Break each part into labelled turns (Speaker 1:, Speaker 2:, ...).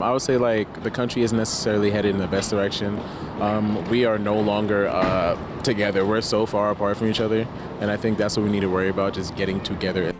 Speaker 1: I would say like the country isn't necessarily headed in the best direction. We are no longer together. We're so far apart from each other, and I think that's what we need to worry about, just getting together.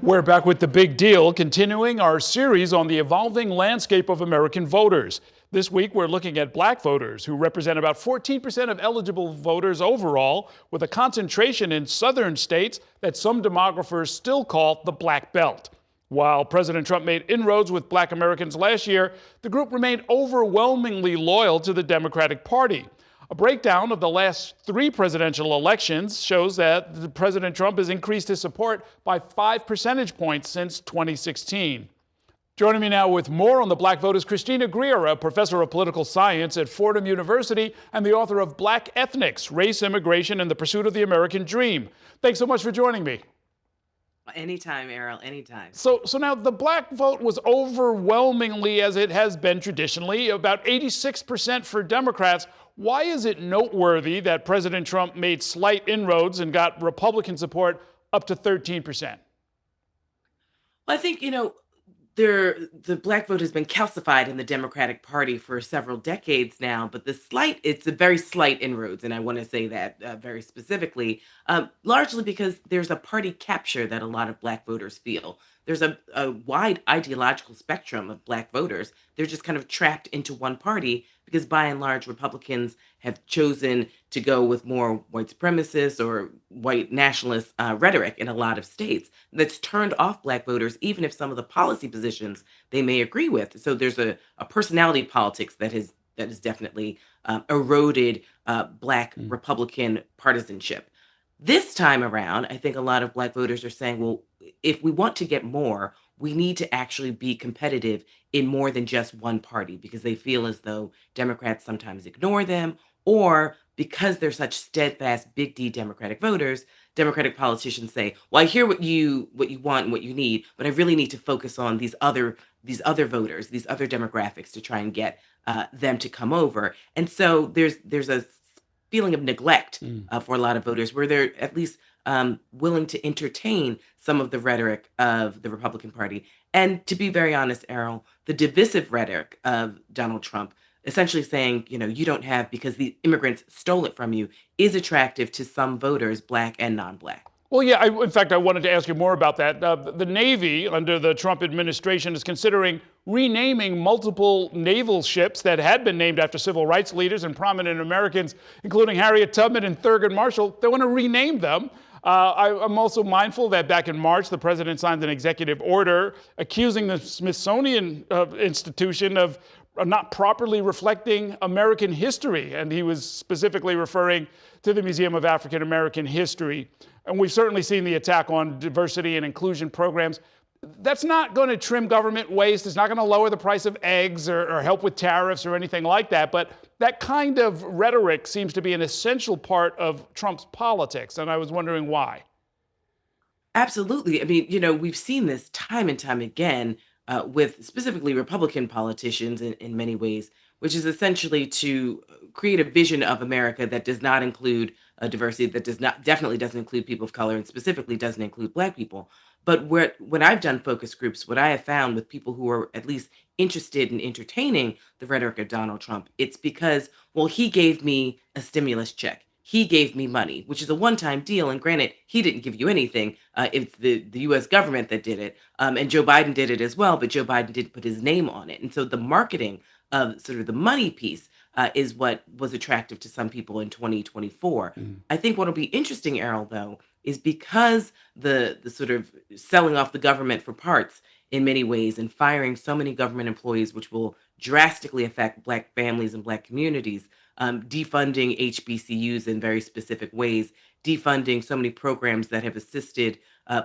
Speaker 2: We're back with The Big Deal, continuing our series on the evolving landscape of American voters. This week, we're looking at black voters, who represent about 14% of eligible voters overall, with a concentration in southern states that some demographers still call the Black Belt. While President Trump made inroads with black Americans last year, the group remained overwhelmingly loyal to the Democratic Party. A breakdown of the last 3 presidential elections shows that President Trump has increased his support by 5 percentage points since 2016. Joining me now with more on the black vote is Christina Greer, a professor of political science at Fordham University and the author of Black Ethnics, Race, Immigration, and the Pursuit of the American Dream. Thanks so much for joining me.
Speaker 3: Anytime, Errol, anytime.
Speaker 2: So now the black vote was overwhelmingly, as it has been traditionally, about 86% for Democrats. Why is it noteworthy that President Trump made slight inroads and got Republican support up to 13%?
Speaker 3: Well, I think, the black vote has been calcified in the Democratic Party for several decades now, but it's a very slight inroads, and I want to say that very specifically, largely because there's a party capture that a lot of black voters feel. There's a wide ideological spectrum of black voters. They're just kind of trapped into one party because by and large, Republicans have chosen to go with more white supremacist or white nationalist rhetoric in a lot of states that's turned off black voters, even if some of the policy positions they may agree with. So there's a personality politics that has definitely eroded black Republican partisanship. This time around, I think a lot of black voters are saying, well, if we want to get more, we need to actually be competitive in more than just one party because they feel as though Democrats sometimes ignore them, or because they're such steadfast big D Democratic voters, Democratic politicians say, well, I hear what you want and what you need, but I really need to focus on these other voters, these other demographics to try and get them to come over. And so there's a feeling of neglect for a lot of voters where they're at least willing to entertain some of the rhetoric of the Republican Party. And to be very honest, Errol, the divisive rhetoric of Donald Trump, essentially saying, you don't have because the immigrants stole it from you, is attractive to some voters, black and non-black.
Speaker 2: Well, yeah, in fact, I wanted to ask you more about that. The Navy, under the Trump administration, is considering renaming multiple naval ships that had been named after civil rights leaders and prominent Americans, including Harriet Tubman and Thurgood Marshall. They want to rename them. I'm also mindful that back in March, the president signed an executive order accusing the Smithsonian Institution of not properly reflecting American history. And he was specifically referring to the Museum of African American History. And we've certainly seen the attack on diversity and inclusion programs. That's not going to trim government waste. It's not going to lower the price of eggs or help with tariffs or anything like that. But that kind of rhetoric seems to be an essential part of Trump's politics. And I was wondering why.
Speaker 3: Absolutely. I mean, we've seen this time and time again with specifically Republican politicians in many ways, which is essentially to create a vision of America that does not include diversity, that definitely doesn't include people of color, and specifically doesn't include black people. But when I've done focus groups, what I have found with people who are at least interested in entertaining the rhetoric of Donald Trump, it's because, well, he gave me a stimulus check. He gave me money, which is a one-time deal. And granted, he didn't give you anything. It's the U.S. government that did it. And Joe Biden did it as well, but Joe Biden didn't put his name on it. And so the marketing of sort of the money piece is what was attractive to some people in 2024. I think what will be interesting, Errol, though, is because the sort of selling off the government for parts in many ways and firing so many government employees, which will drastically affect black families and black communities, defunding HBCUs in very specific ways, defunding so many programs that have assisted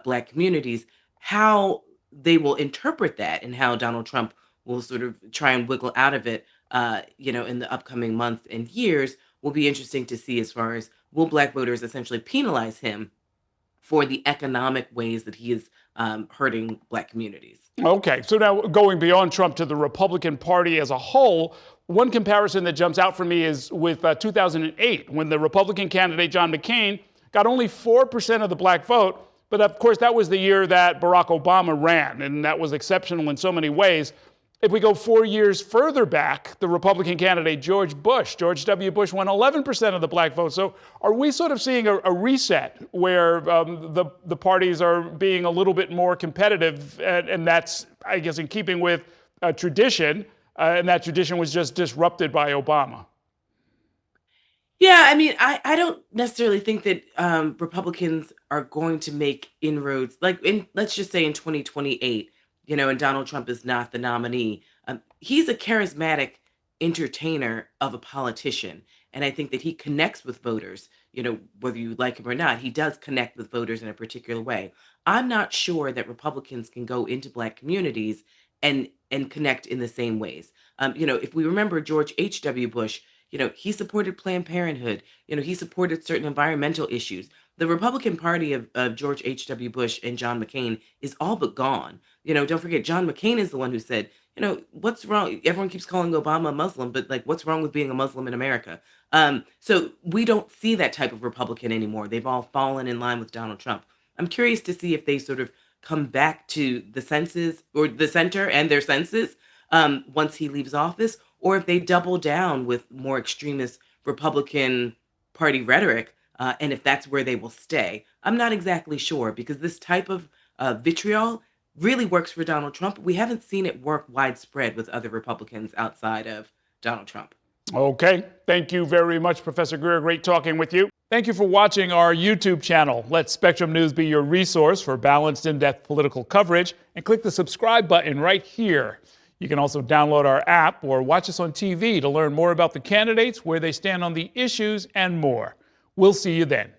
Speaker 3: black communities, how they will interpret that and how Donald Trump will sort of try and wiggle out of it, in the upcoming months and years will be interesting to see as far as will black voters essentially penalize him for the economic ways that he is hurting black communities.
Speaker 2: Okay, so now going beyond Trump to the Republican Party as a whole, one comparison that jumps out for me is with 2008, when the Republican candidate John McCain got only 4% of the black vote. But of course, that was the year that Barack Obama ran, and that was exceptional in so many ways. If we go 4 years further back, the Republican candidate George W. Bush won 11% of the black vote. So are we sort of seeing a reset where the parties are being a little bit more competitive? And that's, I guess, in keeping with tradition, and that tradition was just disrupted by Obama.
Speaker 3: Yeah, I mean, I don't necessarily think that Republicans are going to make inroads. Like, let's just say in 2028, and Donald Trump is not the nominee. He's a charismatic entertainer of a politician, and I think that he connects with voters. Whether you like him or not, he does connect with voters in a particular way. I'm not sure that Republicans can go into Black communities and connect in the same ways. If we remember George H.W. Bush. He supported Planned Parenthood. He supported certain environmental issues. The Republican Party of George H.W. Bush and John McCain is all but gone. Don't forget, John McCain is the one who said, what's wrong? Everyone keeps calling Obama a Muslim, but like, what's wrong with being a Muslim in America? So we don't see that type of Republican anymore. They've all fallen in line with Donald Trump. I'm curious to see if they sort of come back to the senses or the center and their senses once he leaves office, or if they double down with more extremist Republican Party rhetoric, and if that's where they will stay. I'm not exactly sure, because this type of vitriol really works for Donald Trump. We haven't seen it work widespread with other Republicans outside of Donald Trump.
Speaker 2: Okay. Thank you very much, Professor Greer. Great talking with you. Thank you for watching our YouTube channel. Let Spectrum News be your resource for balanced, in-depth political coverage, and click the subscribe button right here. You can also download our app or watch us on TV to learn more about the candidates, where they stand on the issues, and more. We'll see you then.